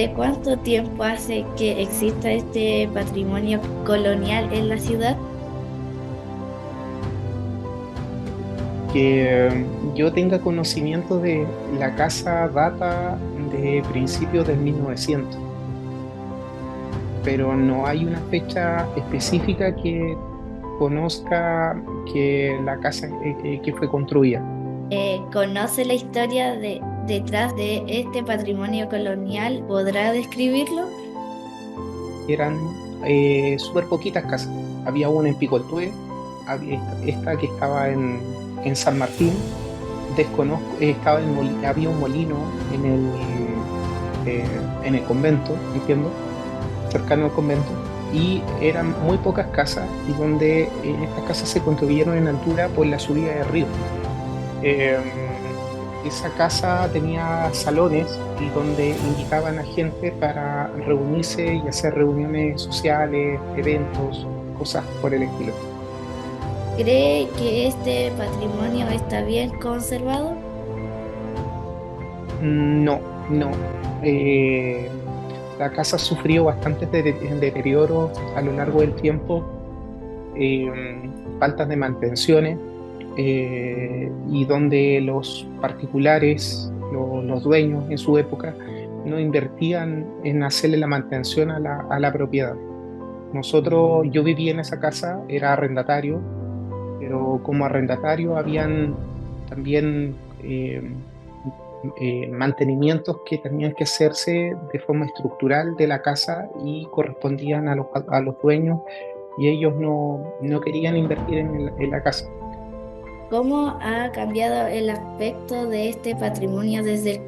¿Desde cuánto tiempo hace que exista este patrimonio colonial en la ciudad? Que yo tenga conocimiento de la casa data de principios del 1900, pero no hay una fecha específica que conozca que la casa que fue construida. ¿Conoce la historia detrás de este patrimonio colonial? ¿Podrá describirlo? Eran súper poquitas casas. Había una en Picoltue, había esta que estaba en San Martín, desconozco, había un molino en el convento, entiendo, cercano al convento, y eran muy pocas casas y donde estas casas se construyeron en altura por la subida del río. Eh, Esa casa tenía salones y donde invitaban a gente para reunirse y hacer reuniones sociales, eventos, cosas por el estilo. ¿Cree que este patrimonio está bien conservado? No, no. Eh, la casa sufrió bastantes deterioros a lo largo del tiempo, faltas de mantenciones, y donde los particulares, los dueños en su época, no invertían en hacerle la mantención a la propiedad. Yo viví en esa casa, era arrendatario, pero como arrendatario habían también mantenimientos que tenían que hacerse de forma estructural de la casa y correspondían a los dueños y ellos no querían invertir en la casa. ¿Cómo ha cambiado el aspecto de este patrimonio desde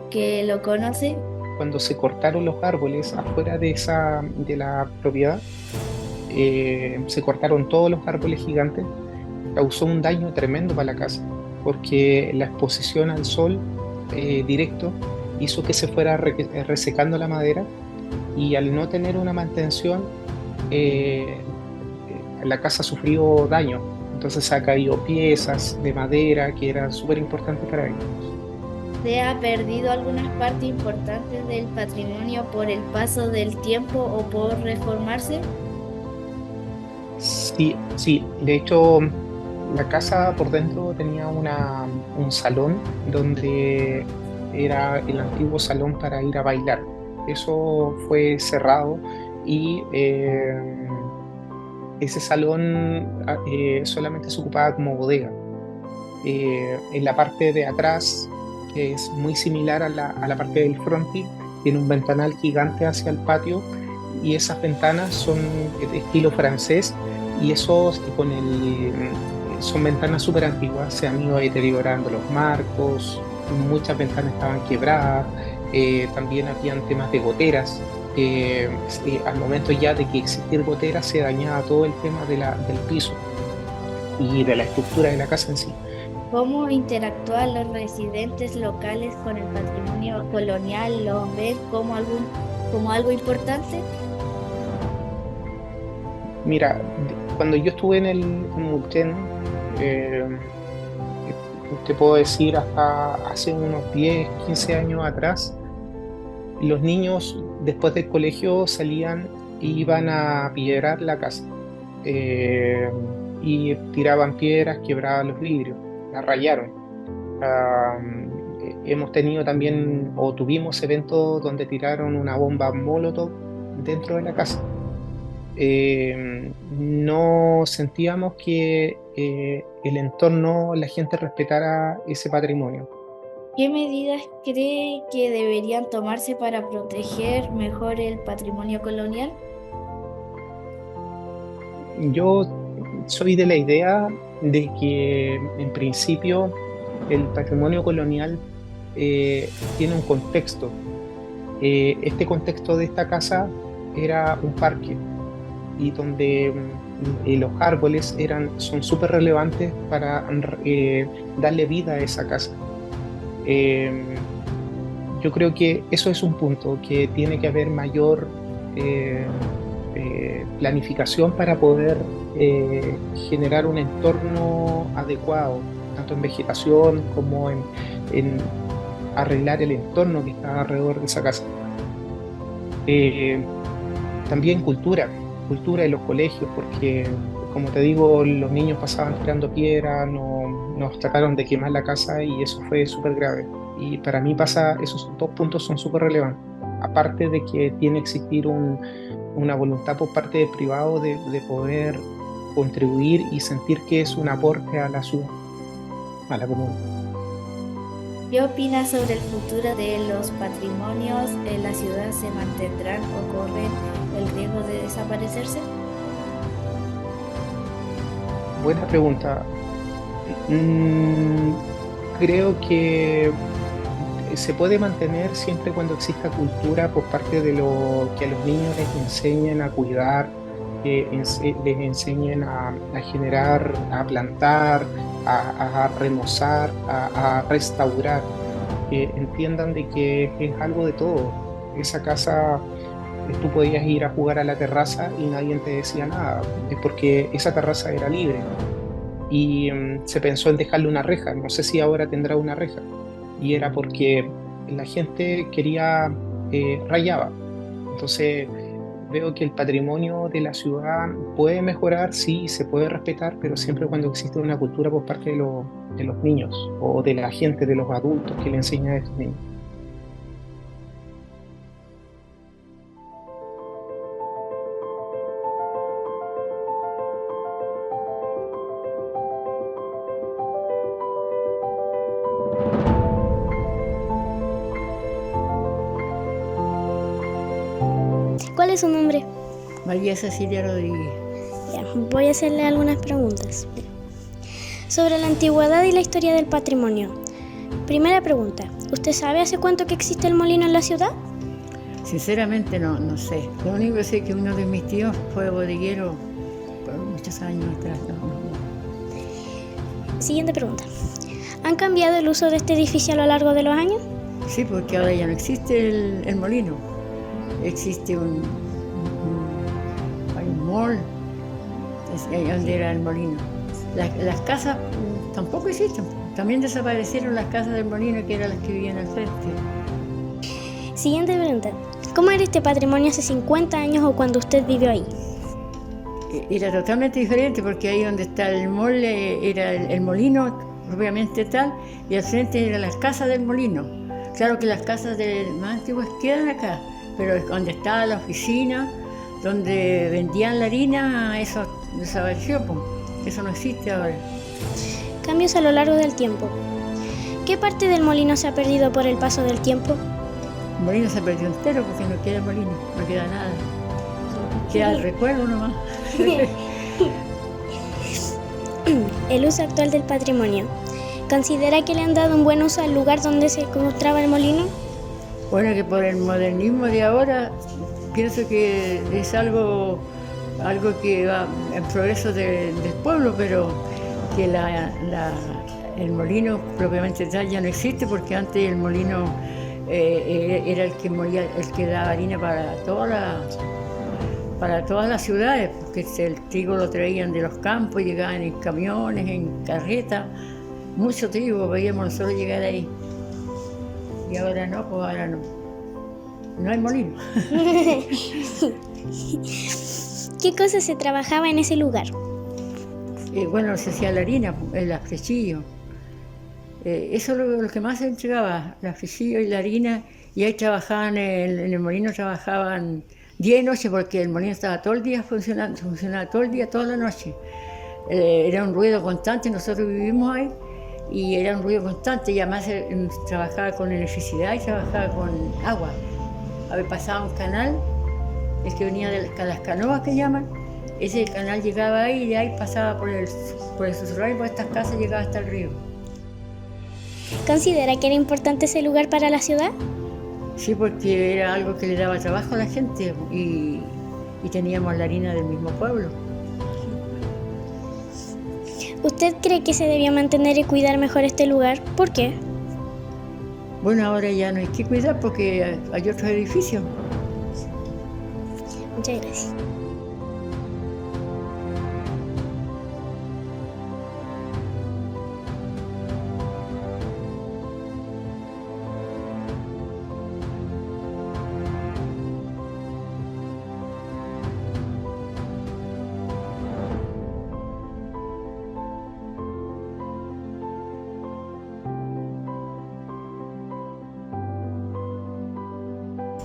que lo conoce? Cuando se cortaron los árboles afuera de la propiedad, se cortaron todos los árboles gigantes, causó un daño tremendo para la casa, porque la exposición al sol directo hizo que se fuera resecando la madera y al no tener una mantención, la casa sufrió daño. Entonces se ha caído piezas de madera que eran súper importantes para ellos. ¿Se ha perdido algunas partes importantes del patrimonio por el paso del tiempo o por reformarse? Sí, sí, de hecho la casa por dentro tenía un salón donde era el antiguo salón para ir a bailar. Eso fue cerrado y ese salón solamente se ocupaba como bodega. En la parte de atrás, que es muy similar a la parte del frontis, tiene un ventanal gigante hacia el patio y esas ventanas son de estilo francés y esos son ventanas súper antiguas, se han ido deteriorando los marcos, muchas ventanas estaban quebradas, también habían temas de goteras. Al momento ya de que existir goteras se dañaba todo el tema del piso y de la estructura de la casa en sí. ¿Cómo interactúan los residentes locales con el patrimonio colonial? ¿Lo ven como algo importante? Mira, cuando yo estuve en Mulchen, eh, te puedo decir hasta hace unos 10, 15 años atrás, los niños después del colegio salían e iban a piedrar la casa. Eh, y tiraban piedras, quebraban los vidrios, la rayaron. Hemos tenido también, o tuvimos eventos donde tiraron una bomba Molotov dentro de la casa. No sentíamos que el entorno, la gente respetara ese patrimonio. ¿Qué medidas cree que deberían tomarse para proteger mejor el patrimonio colonial? Yo soy de la idea de que en principio el patrimonio colonial tiene un contexto. Este contexto de esta casa era un parque y donde los árboles son súper relevantes para darle vida a esa casa. Eh, yo creo que eso es un punto, que tiene que haber mayor eh, planificación para poder generar un entorno adecuado, tanto en vegetación como en arreglar el entorno que está alrededor de esa casa. Eh, También cultura en los colegios, porque como te digo, los niños pasaban tirando piedras, nos trataron de quemar la casa y eso fue súper grave. Y para mí pasa, esos dos puntos son súper relevantes. Aparte de que tiene que existir una voluntad por parte del privado de poder contribuir y sentir que es un aporte a la ciudad, a la comuna. ¿Qué opinas sobre el futuro de los patrimonios en la ciudad? ¿Se mantendrán o corren el riesgo de desaparecerse? Buena pregunta. Mm, Creo que se puede mantener siempre cuando exista cultura por parte de lo que a los niños les enseñen a cuidar, les enseñen a generar, a plantar, a remozar, a restaurar, que entiendan de que es algo de todo. Esa casa, tú podías ir a jugar a la terraza y nadie te decía nada, es porque esa terraza era libre y se pensó en dejarle una reja, no sé si ahora tendrá una reja, y era porque la gente quería, rayaba. Entonces veo que el patrimonio de la ciudad puede mejorar, sí, se puede respetar, pero siempre cuando existe una cultura por parte de los niños o de la gente, de los adultos que le enseñan a estos niños. ¿Cuál es su nombre? María Cecilia Rodríguez. Ya, voy a hacerle algunas preguntas. Sobre la antigüedad y la historia del patrimonio. Primera pregunta, ¿usted sabe hace cuánto que existe el molino en la ciudad? Sinceramente no sé. Lo único que sé es que uno de mis tíos fue bodeguero por muchos años atrás. Siguiente pregunta. ¿Han cambiado el uso de este edificio a lo largo de los años? Sí, porque ahora ya no existe el molino. Existe hay un mall, ahí donde era el molino. Las casas tampoco existen. También desaparecieron las casas del molino, que eran las que vivían al frente. Siguiente pregunta. ¿Cómo era este patrimonio hace 50 años o cuando usted vivió ahí? Era totalmente diferente porque ahí donde está el mall era el molino propiamente tal, y al frente eran las casas del molino. Claro que las casas más antiguas quedan acá, pero donde estaba la oficina, donde vendían la harina, eso desapareció, pues. Eso no existe ahora. Cambios a lo largo del tiempo. ¿Qué parte del molino se ha perdido por el paso del tiempo? El molino se perdió entero porque no queda molino, no queda nada. Queda el recuerdo nomás. El uso actual del patrimonio. ¿Considera que le han dado un buen uso al lugar donde se encontraba el molino? Bueno, que por el modernismo de ahora pienso que es algo que va en progreso del pueblo, pero que el molino propiamente tal ya no existe, porque antes el molino era el que molía, el que daba harina para todas las ciudades, porque el trigo lo traían de los campos, llegaban en camiones, en carretas, mucho trigo veíamos nosotros llegar ahí. Y ahora no, pues ahora no hay molino. ¿Qué cosas se trabajaba en ese lugar? Bueno, se hacía la harina, el afrechillo. Eso es lo que más se entregaba, el afrechillo y la harina. Y ahí trabajaban, en el molino trabajaban día y noche, porque el molino estaba todo el día funcionaba todo el día, toda la noche. Era un ruido constante, nosotros vivimos ahí, y era un ruido constante, y además trabajaba con electricidad y trabajaba con agua. A ver, pasaba un canal, el que venía de las canoas que llaman, ese canal llegaba ahí y de ahí pasaba por el susurral, por estas casas llegaba hasta el río. ¿Considera que era importante ese lugar para la ciudad? Sí, porque era algo que le daba trabajo a la gente y teníamos la harina del mismo pueblo. ¿Usted cree que se debía mantener y cuidar mejor este lugar? ¿Por qué? Bueno, ahora ya no hay que cuidar porque hay otros edificios. Muchas gracias.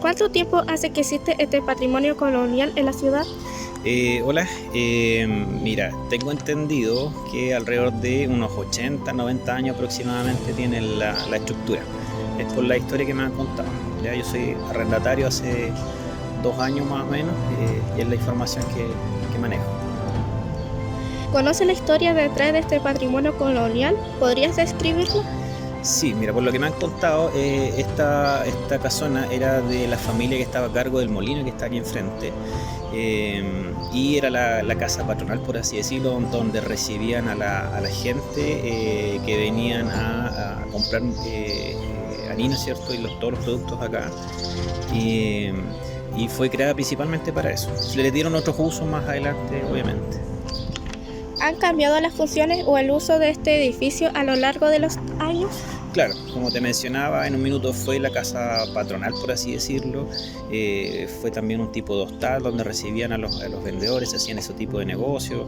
¿Cuánto tiempo hace que existe este patrimonio colonial en la ciudad? Hola, mira, tengo entendido que alrededor de unos 80, 90 años aproximadamente tiene la estructura. Es por la historia que me han contado. Ya yo soy arrendatario hace 2 años más o menos y es la información que manejo. ¿Conoce la historia detrás de este patrimonio colonial? ¿Podrías describirlo? Sí, mira, por lo que me han contado, esta casona era de la familia que estaba a cargo del molino que está aquí enfrente. Y era la casa patronal, por así decirlo, donde recibían a la gente que venían a comprar harinas, ¿cierto? Y todos los productos acá. Y fue creada principalmente para eso. Se le dieron otros usos más adelante, obviamente. ¿Han cambiado las funciones o el uso de este edificio a lo largo de los años? Claro, como te mencionaba, en un minuto fue la casa patronal, por así decirlo. Fue también un tipo de hostal donde recibían a los vendedores, hacían ese tipo de negocio.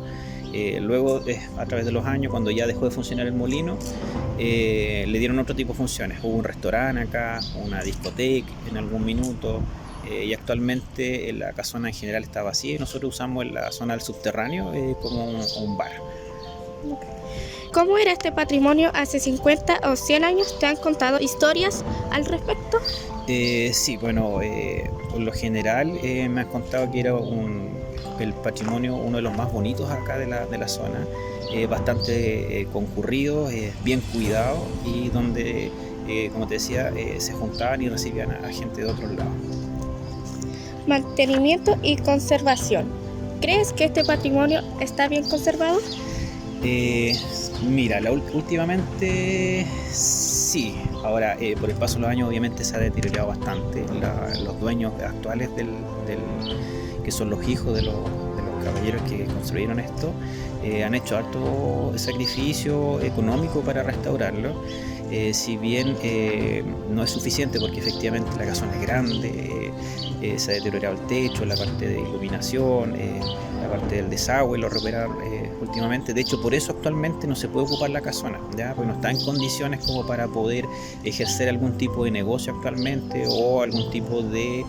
Luego, a través de los años, cuando ya dejó de funcionar el molino, le dieron otro tipo de funciones. Hubo un restaurante acá, una discoteca en algún minuto. Y actualmente la casona en general está vacía y nosotros usamos la zona del subterráneo como un bar. ¿Cómo era este patrimonio hace 50 o 100 años? ¿Te han contado historias al respecto? Sí, bueno, por lo general me han contado que era el patrimonio uno de los más bonitos acá de la zona, bastante concurrido, bien cuidado y donde, como te decía, se juntaban y recibían a gente de otros lados. Mantenimiento y conservación. ¿Crees que este patrimonio está bien conservado? Mira, últimamente sí. Ahora, por el paso de los años obviamente se ha deteriorado bastante. Los dueños actuales que son los hijos de los caballeros que construyeron esto, han hecho harto sacrificio económico para restaurarlo. Si bien no es suficiente porque efectivamente la casona es grande, se ha deteriorado el techo, la parte de iluminación, la parte del desagüe lo repararon últimamente. De hecho, por eso actualmente no se puede ocupar la casona, ¿ya? Porque no está en condiciones como para poder ejercer algún tipo de negocio actualmente o algún tipo de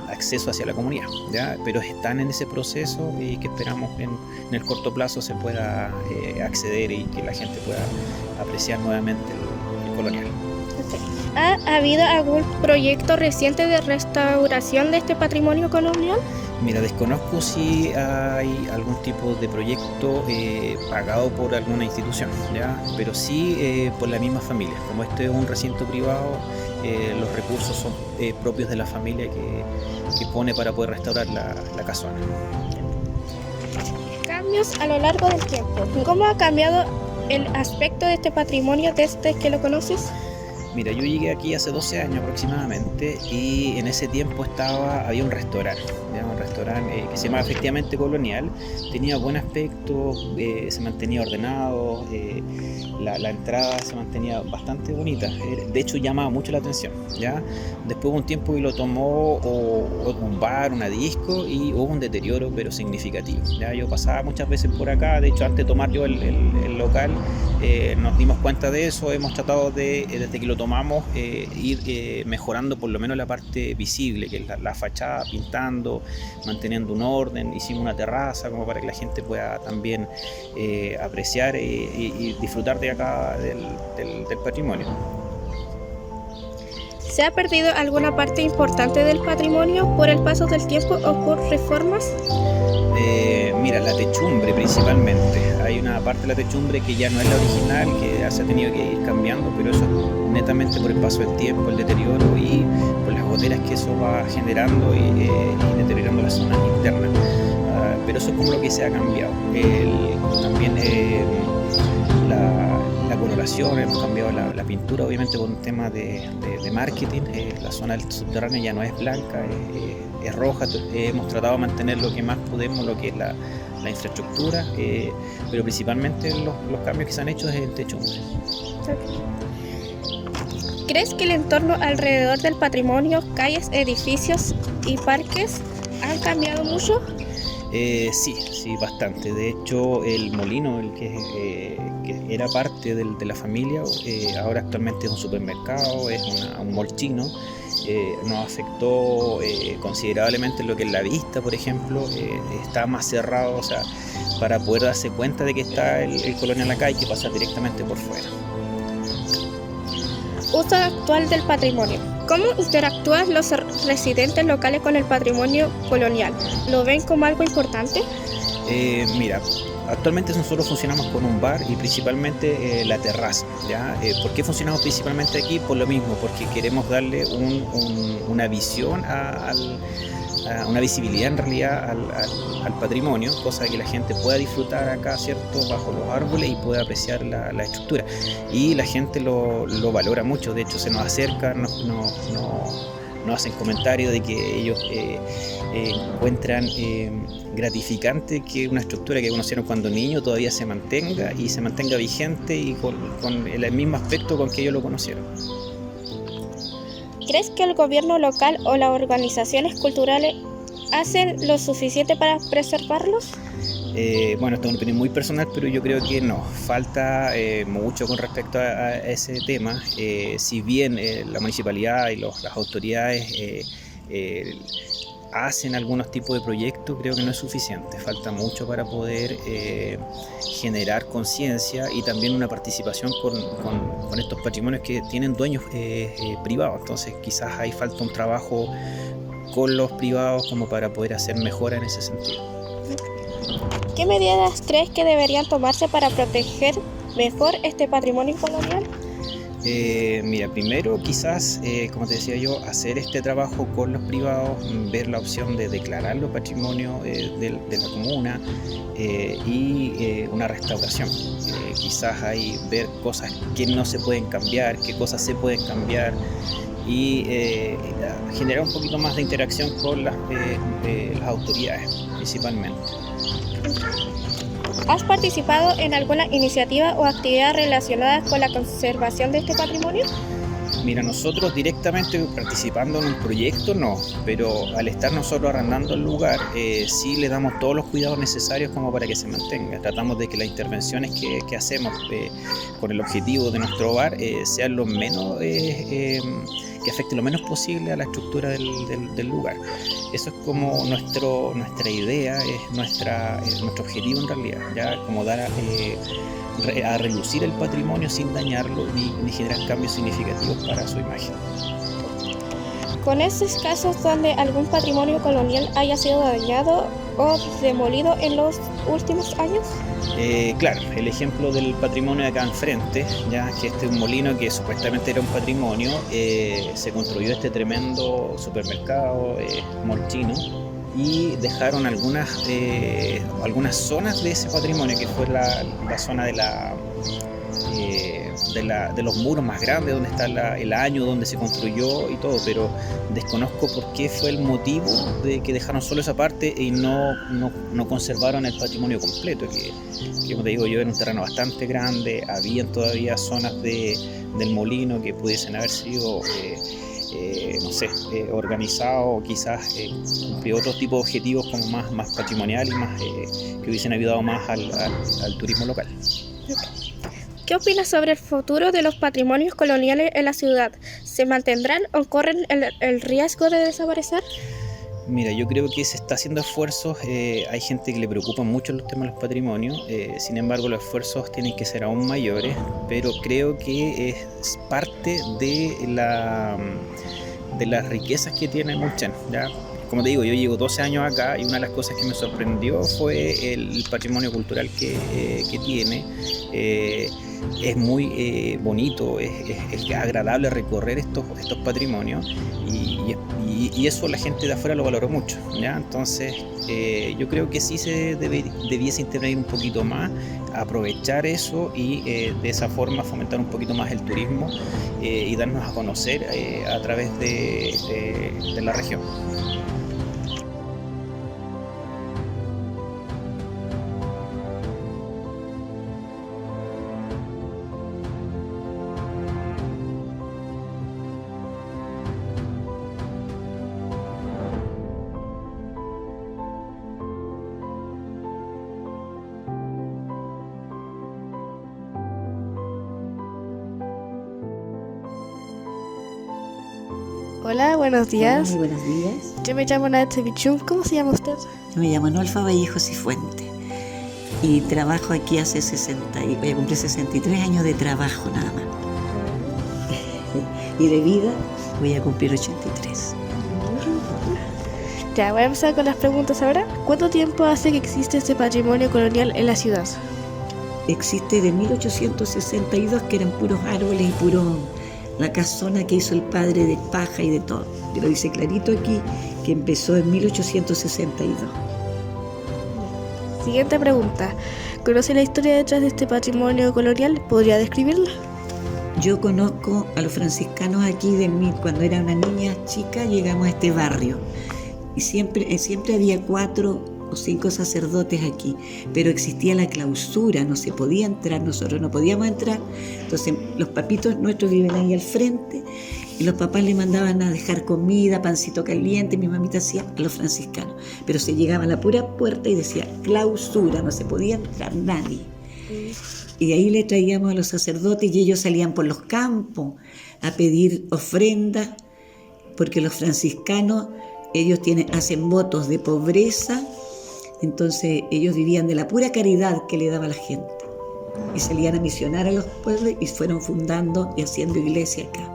acceso hacia la comunidad, ¿ya? Pero están en ese proceso y que esperamos en el corto plazo se pueda acceder y que la gente pueda apreciar nuevamente el colonial. ¿Ha habido algún proyecto reciente de restauración de este patrimonio colonial? Mira, desconozco si hay algún tipo de proyecto pagado por alguna institución, ¿ya? Pero sí por la misma familia. Como este es un recinto privado, los recursos son propios de la familia que pone para poder restaurar la casona. Cambios a lo largo del tiempo. ¿Cómo ha cambiado el aspecto de este patrimonio desde que lo conoces? Mira, yo llegué aquí hace 12 años aproximadamente y en ese tiempo había un restaurante que se llamaba efectivamente Colonial, tenía buen aspecto, se mantenía ordenado, la entrada se mantenía bastante bonita, de hecho llamaba mucho la atención, ¿ya? Después hubo un tiempo que lo tomó un bar, una disco y hubo un deterioro pero significativo, ¿ya? Yo pasaba muchas veces por acá, de hecho antes de tomar yo el local nos dimos cuenta de eso, hemos tratado de, desde que lo tomamos, ir mejorando por lo menos la parte visible, que es la fachada, pintando, manteniendo un orden, hicimos una terraza como para que la gente pueda también apreciar y disfrutar de acá del patrimonio. ¿Se ha perdido alguna parte importante del patrimonio por el paso del tiempo o por reformas? Mira, la techumbre principalmente. Hay una parte de la techumbre que ya no es la original, que se ha tenido que ir cambiando, pero eso es netamente por el paso del tiempo, el deterioro y por las goteras que eso va generando y deteriorando las zonas internas. Pero eso es como lo que se ha cambiado. También la coloración, hemos cambiado la pintura, obviamente por un tema de marketing. La zona del subterráneo ya no es blanca, es roja. Hemos tratado de mantener lo que más podemos, lo que es la infraestructura, pero principalmente los cambios que se han hecho es el techumbre. ¿Crees que el entorno alrededor del patrimonio, calles, edificios y parques han cambiado mucho? Sí, bastante. De hecho, el molino, el que era parte de la familia, ahora actualmente es un supermercado, es un mall chino, nos afectó considerablemente lo que es la vista, por ejemplo, está más cerrado, o sea, para poder darse cuenta de que está el colonial acá hay que pasar directamente por fuera. Uso actual del patrimonio. ¿Cómo interactúan los residentes locales con el patrimonio colonial? ¿Lo ven como algo importante? Mira, actualmente nosotros funcionamos con un bar y principalmente la terraza, ¿ya? ¿Por qué funcionamos principalmente aquí? Por lo mismo, porque queremos darle una visión una visibilidad en realidad al patrimonio, cosa de que la gente pueda disfrutar acá, ¿cierto?, bajo los árboles y pueda apreciar la estructura. Y la gente lo valora mucho, de hecho se nos acerca, nos hacen comentarios de que ellos encuentran gratificante que una estructura que conocieron cuando niños todavía se mantenga y se mantenga vigente y con el mismo aspecto con que ellos lo conocieron. ¿Crees que el gobierno local o las organizaciones culturales hacen lo suficiente para preservarlos? Bueno, esto es una opinión muy personal, pero yo creo que no, falta mucho con respecto a ese tema. Si bien la municipalidad y las autoridades hacen algunos tipos de proyectos, creo que no es suficiente. Falta mucho para poder generar conciencia y también una participación con estos patrimonios que tienen dueños privados. Entonces quizás ahí falta un trabajo con los privados como para poder hacer mejora en ese sentido. ¿Qué medidas crees que deberían tomarse para proteger mejor este patrimonio colonial? Mira, primero quizás, como te decía yo, hacer este trabajo con los privados, ver la opción de declararlo patrimonio de la comuna y una restauración. Quizás ahí ver cosas que no se pueden cambiar, qué cosas se pueden cambiar y generar un poquito más de interacción con las autoridades principalmente. ¿Has participado en alguna iniciativa o actividad relacionada con la conservación de este patrimonio? Mira, nosotros directamente participando en un proyecto no, pero al estar nosotros arrendando el lugar, sí le damos todos los cuidados necesarios como para que se mantenga. Tratamos de que las intervenciones que hacemos con el objetivo de nuestro hogar sean lo menos, que afecte lo menos posible a la estructura del lugar. Eso es como nuestra idea, es nuestro objetivo en realidad, ya como dar a relucir el patrimonio sin dañarlo ni generar cambios significativos para su imagen. ¿Con esos casos donde algún patrimonio colonial haya sido dañado o demolido en los últimos años? Claro, el ejemplo del patrimonio de acá enfrente, ya que este es un molino que supuestamente era un patrimonio, se construyó este tremendo supermercado molchino y dejaron algunas zonas de ese patrimonio, que fue la zona de los muros más grandes, donde está el año donde se construyó y todo, pero desconozco por qué fue el motivo de que dejaron solo esa parte y no conservaron el patrimonio completo, que como te digo yo, era un terreno bastante grande, habían todavía zonas del molino que pudiesen haber sido organizado o quizás cumplir otro tipo de objetivos como más patrimonial y más que hubiesen ayudado más al turismo local. ¿Qué opinas sobre el futuro de los patrimonios coloniales en la ciudad? ¿Se mantendrán o corren el riesgo de desaparecer? Mira, yo creo que se está haciendo esfuerzos, hay gente que le preocupa mucho los temas de los patrimonios, sin embargo los esfuerzos tienen que ser aún mayores, pero creo que es parte de las riquezas que tiene Mulchen, ¿ya? Como te digo, yo llevo 12 años acá y una de las cosas que me sorprendió fue el patrimonio cultural que tiene. Es muy bonito, es agradable recorrer estos patrimonios y eso la gente de afuera lo valoró mucho, ¿ya? Entonces yo creo que sí se debiese intervenir un poquito más, aprovechar eso y de esa forma fomentar un poquito más el turismo y darnos a conocer a través de la región. Hola, buenos días. Hola, muy buenos días. Yo me llamo Nadia Bichum. ¿Cómo se llama usted? Yo me llamo Nolfa Vallejo Cifuente y trabajo aquí hace 60 y voy a cumplir 63 años de trabajo nada más. Y de vida voy a cumplir 83. Ya, voy a empezar con las preguntas ahora. ¿Cuánto tiempo hace que existe este patrimonio colonial en la ciudad? Existe de 1862, que eran puros árboles y puro la casona que hizo el padre de paja y de todo. Pero dice clarito aquí que empezó en 1862. Siguiente pregunta. ¿Conoce la historia detrás de este patrimonio colonial? ¿Podría describirla? Yo conozco a los franciscanos aquí cuando era una niña chica, llegamos a este barrio y siempre había 4 o 5 sacerdotes aquí, pero existía la clausura, no se podía entrar, nosotros no podíamos entrar. Entonces los papitos nuestros viven ahí al frente y los papás le mandaban a dejar comida, pancito caliente, mi mamita hacía a los franciscanos, pero se llegaba a la pura puerta y decía clausura, no se podía entrar nadie. Y ahí le traíamos a los sacerdotes y ellos salían por los campos a pedir ofrendas, porque los franciscanos, ellos hacen votos de pobreza, entonces ellos vivían de la pura caridad que le daba la gente. Y salían a misionar a los pueblos y fueron fundando y haciendo iglesia acá.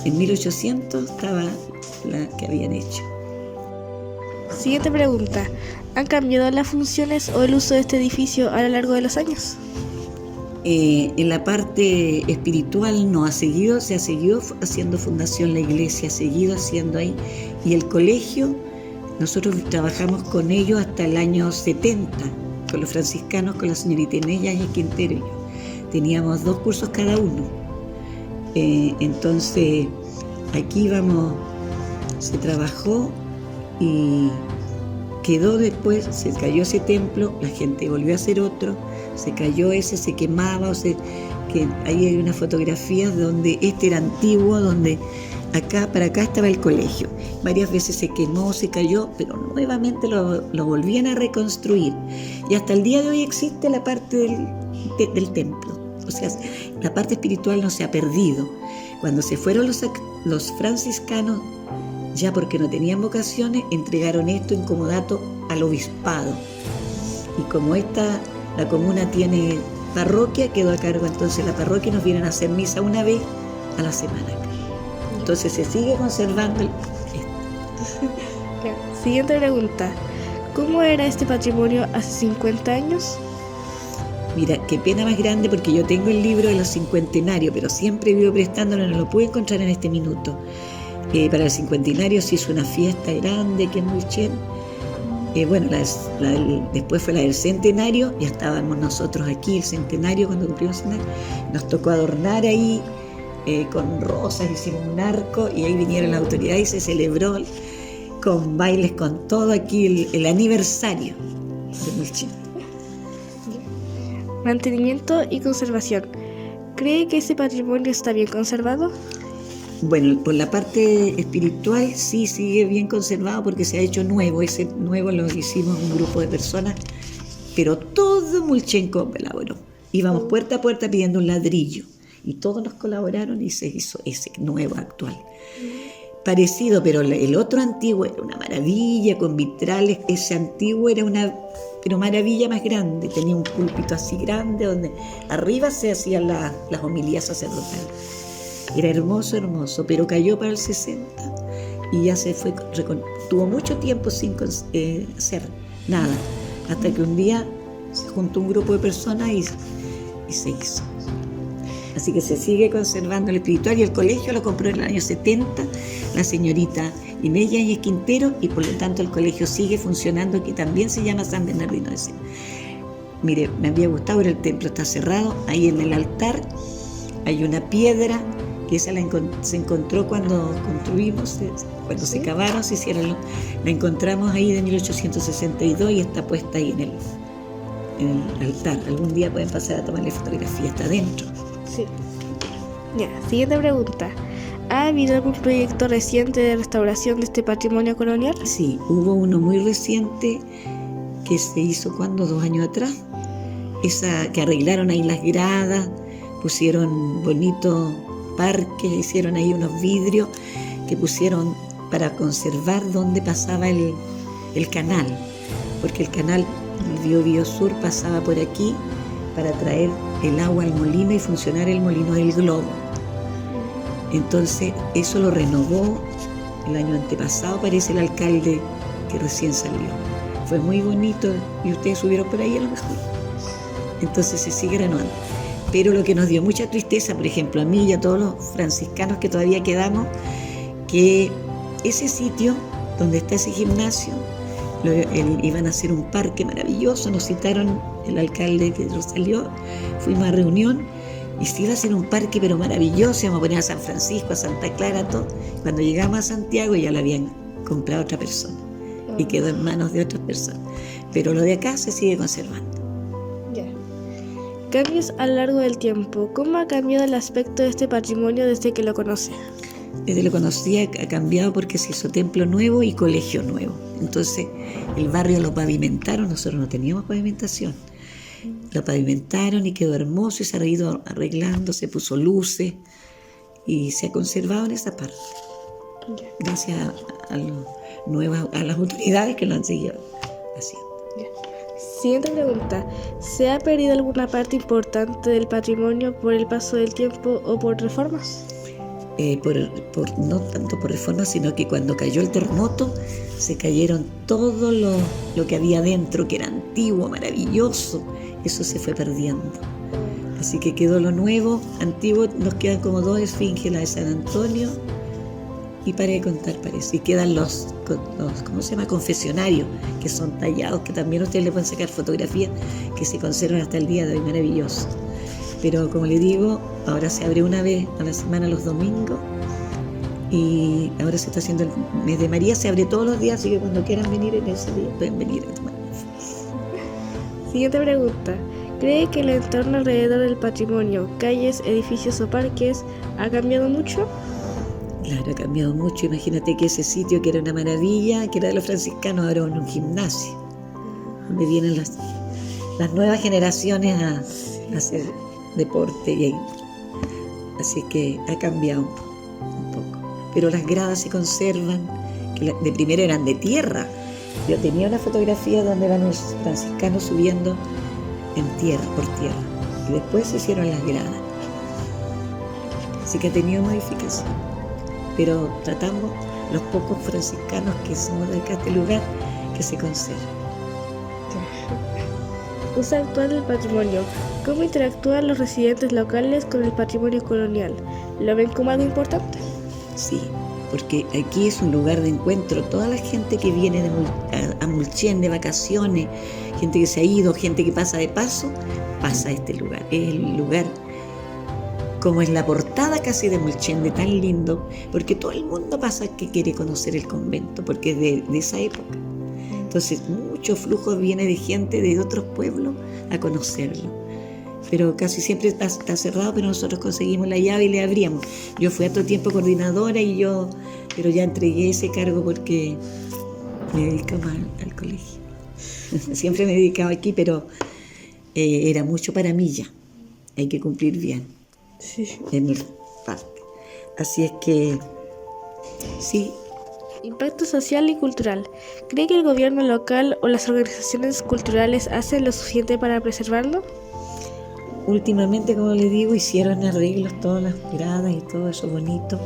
En 1800 estaba la que habían hecho. Siguiente pregunta. ¿Han cambiado las funciones o el uso de este edificio a lo largo de los años? En la parte espiritual no, se ha seguido haciendo fundación la iglesia, ha seguido haciendo ahí. Y el colegio, nosotros trabajamos con ellos hasta el año 70, con los franciscanos, con la señorita Inés y Quintero y yo. Teníamos 2 cursos cada uno. Entonces, aquí se trabajó y quedó después, se cayó ese templo, la gente volvió a hacer otro, se cayó ese, se quemaba, que ahí hay unas fotografías donde este era antiguo, donde para acá estaba el colegio. Varias veces se quemó, se cayó, pero nuevamente lo volvían a reconstruir. Y hasta el día de hoy existe la parte del templo. O sea, la parte espiritual no se ha perdido. Cuando se fueron los franciscanos, ya porque no tenían vocaciones, entregaron esto en comodato al obispado. Y como la comuna tiene parroquia, quedó a cargo entonces la parroquia y nos vienen a hacer misa una vez a la semana acá. Entonces se sigue conservando esto. Siguiente pregunta. ¿Cómo era este patrimonio hace 50 años? Mira, qué pena más grande porque yo tengo el libro de los cincuentenarios, pero siempre vivo prestándolo, no lo puedo encontrar en este minuto. Para el cincuentenario se hizo una fiesta grande aquí en Mulchen. Bueno, después fue la del centenario, ya estábamos nosotros aquí, el centenario, cuando cumplimos el centenario. Nos tocó adornar ahí con rosas, hicimos un arco y ahí vinieron las autoridades y se celebró con bailes, con todo aquí el aniversario de Mulchen. Mantenimiento y conservación. ¿Cree que ese patrimonio está bien conservado? Bueno, por la parte espiritual sí sigue bien conservado porque se ha hecho nuevo. Ese nuevo lo hicimos un grupo de personas, pero todo Mulchen colaboró. Íbamos puerta a puerta pidiendo un ladrillo y todos nos colaboraron y se hizo ese nuevo actual. Parecido, pero el otro antiguo era una maravilla con vitrales. Ese antiguo era pero maravilla más grande. Tenía un púlpito así grande donde arriba se hacían las homilías sacerdotales. Era hermoso, hermoso, pero cayó para el 60 y ya se fue, tuvo mucho tiempo sin hacer nada, hasta que un día se juntó un grupo de personas y se hizo. Así que se sigue conservando el espiritual y el colegio lo compró en el año 70 la señorita Inés Yáñez Quintero y por lo tanto el colegio sigue funcionando, que también se llama San Bernardino de Siena. Mire, me había gustado, pero el templo está cerrado. Ahí en el altar hay una piedra que esa se encontró cuando construimos, cuando se cavaron, se hicieron, la encontramos ahí de 1862 y está puesta ahí en el altar. Algún día pueden pasar a tomarle fotografía, está adentro. Sí. Ya, siguiente pregunta. ¿Ha habido algún proyecto reciente de restauración de este patrimonio colonial? Sí, hubo uno muy reciente que se hizo, 2 años atrás, que arreglaron ahí las gradas, pusieron bonitos parques, hicieron ahí unos vidrios que pusieron para conservar dónde pasaba el canal, porque el canal del Biobío Sur pasaba por aquí para traer el agua al molino y funcionar el molino del globo. Entonces eso lo renovó el año antepasado, parece, el alcalde que recién salió. Fue muy bonito y ustedes subieron por ahí a lo mejor. Entonces se sigue renovando. Pero lo que nos dio mucha tristeza, por ejemplo, a mí y a todos los franciscanos que todavía quedamos, que ese sitio donde está ese gimnasio, iban a hacer un parque maravilloso, nos citaron el alcalde que salió, fuimos a reunión y se iba a hacer un parque pero maravilloso, íbamos a poner a San Francisco, a Santa Clara, todo. Cuando llegamos a Santiago ya lo habían comprado otra persona y quedó en manos de otras personas, pero lo de acá se sigue conservando. Cambios a lo largo del tiempo. ¿Cómo ha cambiado el aspecto de este patrimonio desde que lo conoce? Desde lo conocía ha cambiado porque se hizo templo nuevo y colegio nuevo. Entonces el barrio lo pavimentaron, nosotros no teníamos pavimentación. Lo pavimentaron y quedó hermoso y se ha ido arreglando, se puso luces y se ha conservado en esa parte. Gracias a las autoridades que lo han seguido haciendo. Siguiente pregunta. ¿Se ha perdido alguna parte importante del patrimonio por el paso del tiempo o por reformas? No tanto por reformas, sino que cuando cayó el terremoto se cayeron todo lo que había dentro, que era antiguo, maravilloso. Eso se fue perdiendo. Así que quedó lo nuevo, antiguo. Nos quedan como 2 esfinges, la de San Antonio y para de contar, parece. Y quedan los ¿cómo se llama? Confesionarios, que son tallados, que también ustedes le pueden sacar fotografías, que se conservan hasta el día de hoy, maravilloso. Pero como le digo, ahora se abre una vez a la semana los domingos y ahora se está haciendo el mes de María, se abre todos los días, así que cuando quieran venir en ese día pueden venir a tomar. Siguiente pregunta. ¿Cree que el entorno alrededor del patrimonio, calles, edificios o parques, ha cambiado mucho? Claro, ha cambiado mucho. Imagínate que ese sitio que era una maravilla, que era de los franciscanos, ahora es un gimnasio, donde vienen las nuevas generaciones a hacer deporte. Así que ha cambiado un poco. Pero las gradas se conservan, que de primero eran de tierra. Yo tenía una fotografía donde van los franciscanos subiendo por tierra. Y después se hicieron las gradas. Así que ha tenido modificación. Pero tratamos, los pocos franciscanos que somos de acá, este lugar, que se conserven. Uso actual del patrimonio. ¿Cómo interactúan los residentes locales con el patrimonio colonial? ¿Lo ven como algo importante? Sí, porque aquí es un lugar de encuentro. Toda la gente que viene a Mulchen de vacaciones, gente que se ha ido, gente que pasa de paso, pasa a este lugar. Es el lugar, como es la portada casi de Mulchen, de tan lindo, porque todo el mundo pasa que quiere conocer el convento, porque es de esa época. Entonces mucho flujo viene de gente de otros pueblos a conocerlo. Pero casi siempre está cerrado, pero nosotros conseguimos la llave y le abríamos. Yo fui a todo tiempo coordinadora pero ya entregué ese cargo porque me dedico más al colegio. Siempre me he dedicado aquí, pero era mucho para mí ya. Hay que cumplir bien en mi parte. Así es que, sí. Impacto social y cultural. ¿Cree que el gobierno local o las organizaciones culturales hacen lo suficiente para preservarlo? Últimamente, como les digo, hicieron arreglos, todas las gradas y todo eso bonito.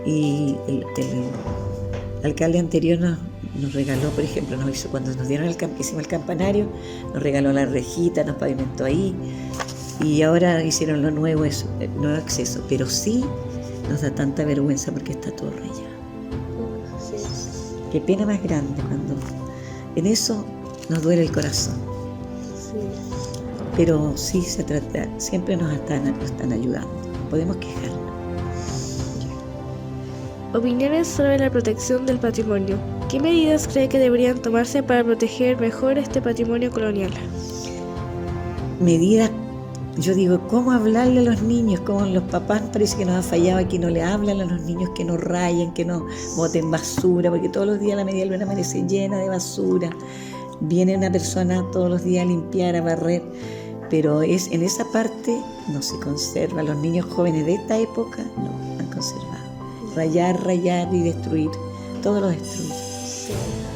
Y el alcalde anterior nos regaló, por ejemplo, cuando nos dieron hicimos el campanario, nos regaló la rejita, nos pavimentó ahí. Y ahora hicieron lo nuevo, el nuevo acceso. Pero sí nos da tanta vergüenza porque está todo rayado. Qué pena más grande cuando en eso nos duele el corazón. Pero sí se trata, siempre nos están ayudando, podemos quejarnos. Opiniones sobre la protección del patrimonio. ¿Qué medidas cree que deberían tomarse para proteger mejor este patrimonio colonial? Medidas, yo digo, ¿cómo hablarle a los niños? Como los papás parece que nos ha fallado aquí, no le hablan a los niños que no rayen, que no boten basura, porque todos los días la media luna amanece llena de basura. Viene una persona todos los días a limpiar, a barrer, pero en esa parte no se conserva. Los niños jóvenes de esta época no han conservado. rayar y destruir, todo lo destruye.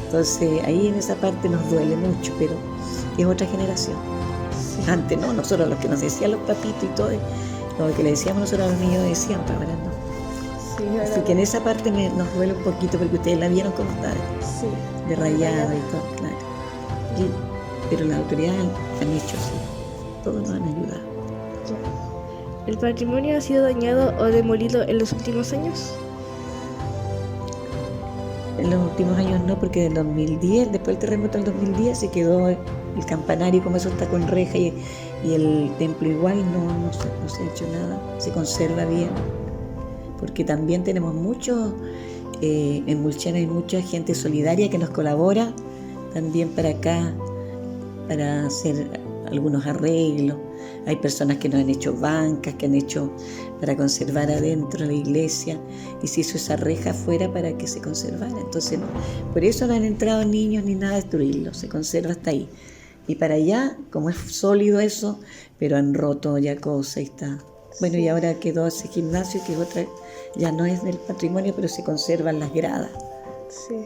Entonces ahí en esa parte nos duele mucho, pero es otra generación. Antes no, nosotros los que nos decían los papitos y todo, lo que le decíamos nosotros a los niños decían, pero ahora no. Así que en esa parte nos duele un poquito porque ustedes la vieron como está, de rayado y todo, claro. Pero las autoridades han hecho así, todos nos han ayudado. ¿El patrimonio ha sido dañado o demolido en los últimos años? En los últimos años no, porque en el 2010, después del terremoto del 2010, se quedó el campanario, como eso está con reja, y el templo igual no se ha hecho nada, se conserva bien, porque también tenemos muchos, en Mulchen hay mucha gente solidaria que nos colabora también para acá, para hacer algunos arreglos. Hay personas que nos han hecho bancas, que han hecho para conservar adentro la iglesia, y se hizo esa reja afuera para que se conservara. Entonces, por eso no han entrado niños ni nada a destruirlo, se conserva hasta ahí. Y para allá, como es sólido eso, pero han roto ya cosas y está. Bueno, y ahora quedó ese gimnasio, que es otra, ya no es del patrimonio, pero se conservan las gradas. Sí.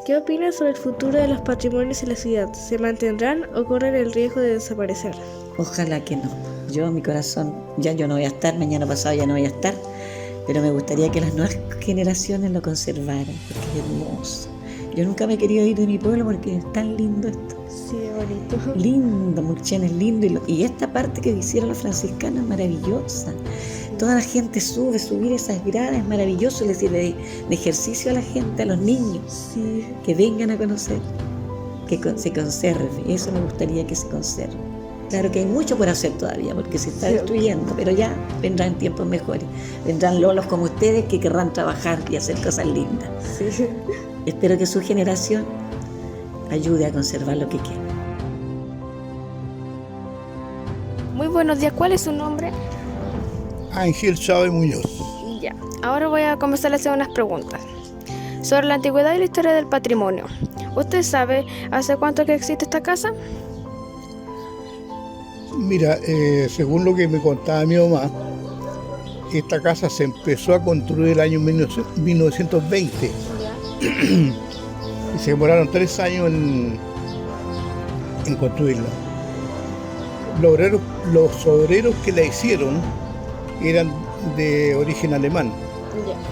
¿Qué opinas sobre el futuro de los patrimonios en la ciudad? ¿Se mantendrán o corren el riesgo de desaparecer? Ojalá que no. Yo, en mi corazón, ya yo no voy a estar, mañana pasado ya no voy a estar, pero me gustaría que las nuevas generaciones lo conservaran, porque es hermoso. Yo nunca me he querido ir de mi pueblo porque es tan lindo esto. Sí, es bonito. Lindo, Mulchen es lindo. Y esta parte que hicieron los franciscanos es maravillosa. Toda la gente subir esas gradas, es maravilloso, le sirve de ejercicio a la gente, a los niños, Sí. que vengan a conocer, que se conserve. Eso me gustaría que se conserve. Claro que hay mucho por hacer todavía, porque se está destruyendo, pero ya vendrán tiempos mejores. Vendrán lolos como ustedes que querrán trabajar y hacer cosas lindas. Sí. Espero que su generación ayude a conservar lo que queda. Muy buenos días, ¿cuál es su nombre? Ángel Chávez Muñoz. Ya, ahora voy a comenzar a hacer unas preguntas sobre la antigüedad y la historia del patrimonio. ¿Usted sabe hace cuánto que existe esta casa? Mira, según lo que me contaba mi mamá, esta casa se empezó a construir el año 1920 y se demoraron 3 años en construirla. Los obreros que la hicieron eran de origen alemán,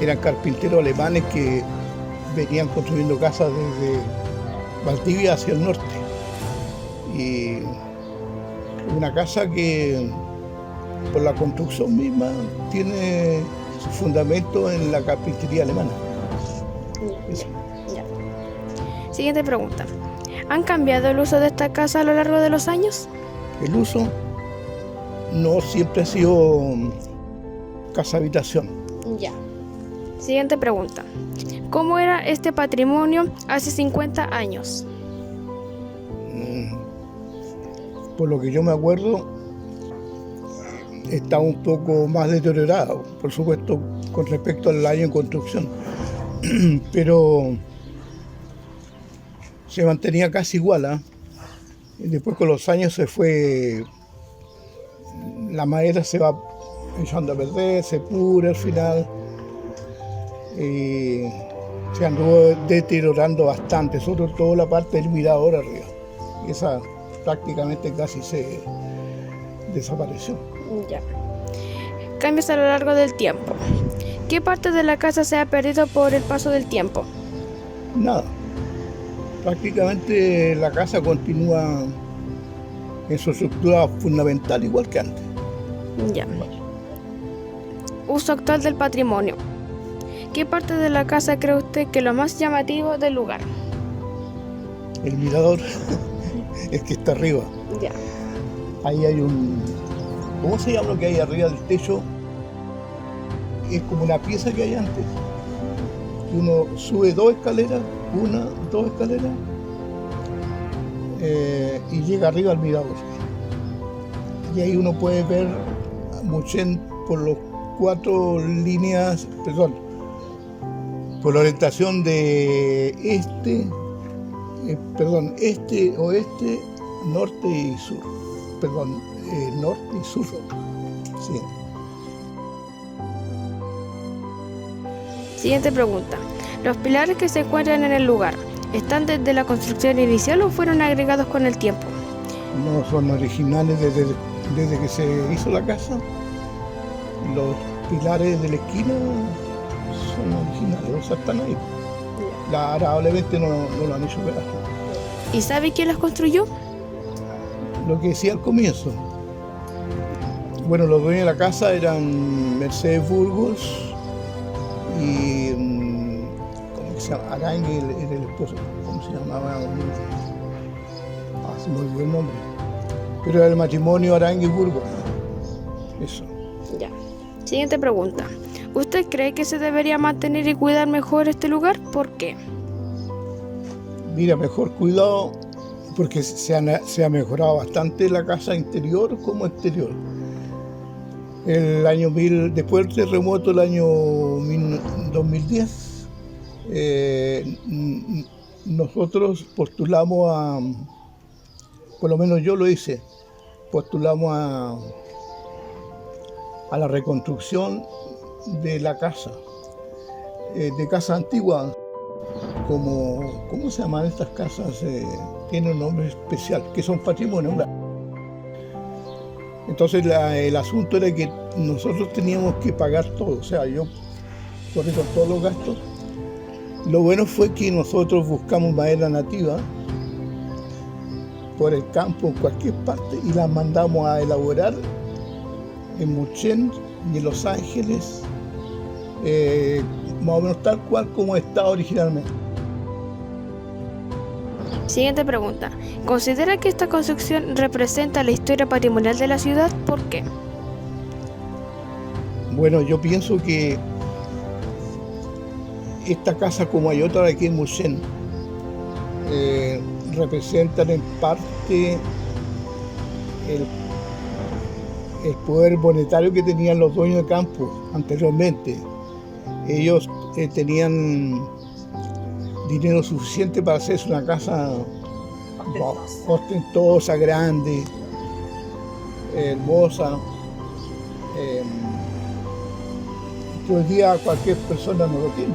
eran carpinteros alemanes que venían construyendo casas desde Valdivia hacia el norte. Y una casa que por la construcción misma tiene su fundamento en la carpintería alemana. Siguiente pregunta. ¿Han cambiado el uso de esta casa a lo largo de los años? El uso no siempre ha sido casa habitación. Ya. Siguiente pregunta. ¿Cómo era este patrimonio hace 50 años? Por lo que yo me acuerdo, está un poco más deteriorado, por supuesto, con respecto al año en construcción. Pero se mantenía casi igual, ¿eh? Y después con los años se fue, la madera se va echando a perder, se pudre al final, y se anduvo deteriorando bastante, sobre todo la parte del mirador arriba. Y esa prácticamente casi se desapareció. Ya. Cambios a lo largo del tiempo. ¿Qué parte de la casa se ha perdido por el paso del tiempo? Nada. Prácticamente la casa continúa en su estructura fundamental igual que antes. Ya. Uso actual del patrimonio. ¿Qué parte de la casa cree usted que es lo más llamativo del lugar? El mirador es que está arriba. Ya. Ahí hay un... ¿Cómo se llama lo que hay arriba del techo? Es como una pieza que hay antes. Uno sube 2 escaleras, 2 escaleras, y llega arriba al mirador. Y ahí uno puede ver Mulchen por los 4 líneas, por la orientación de este, oeste, norte y sur. Norte y sur. Sí. Siguiente pregunta. ¿Los pilares que se encuentran en el lugar están desde la construcción inicial o fueron agregados con el tiempo? No, son originales desde que se hizo la casa. Los pilares de la esquina son originales, o sea, están ahí. Agradablemente no lo han hecho pedazo. ¿Y sabe quién los construyó? Lo que decía al comienzo. Bueno, los dueños de la casa eran Mercedes Burgos y ¿cómo que se llama? Arangue, era el esposo. ¿Cómo se llamaba? Se me olvidó el nombre. Pero era el matrimonio Arangue y Burgos. Eso. Ya. Siguiente pregunta. ¿Usted cree que se debería mantener y cuidar mejor este lugar? ¿Por qué? Mira, mejor cuidado porque se ha mejorado bastante la casa interior como exterior. Después del terremoto del año 2010, nosotros postulamos por lo menos yo lo hice, postulamos a la reconstrucción de la casa, de casa antigua, ¿cómo se llaman estas casas? Tienen un nombre especial, que son patrimonio. Entonces el asunto era que nosotros teníamos que pagar todo, o sea, yo corrí con todos los gastos. Lo bueno fue que nosotros buscamos madera nativa por el campo, en cualquier parte, y la mandamos a elaborar en Mulchen y en Los Ángeles, más o menos tal cual como estaba originalmente. Siguiente pregunta. ¿Considera que esta construcción representa la historia patrimonial de la ciudad? ¿Por qué? Bueno, yo pienso que esta casa, como hay otra aquí en Mulchen, representan en parte el poder monetario que tenían los dueños de campo anteriormente. Ellos tenían dinero suficiente para hacerse una casa ostentosa, grande, hermosa, que hoy día cualquier persona no lo tiene.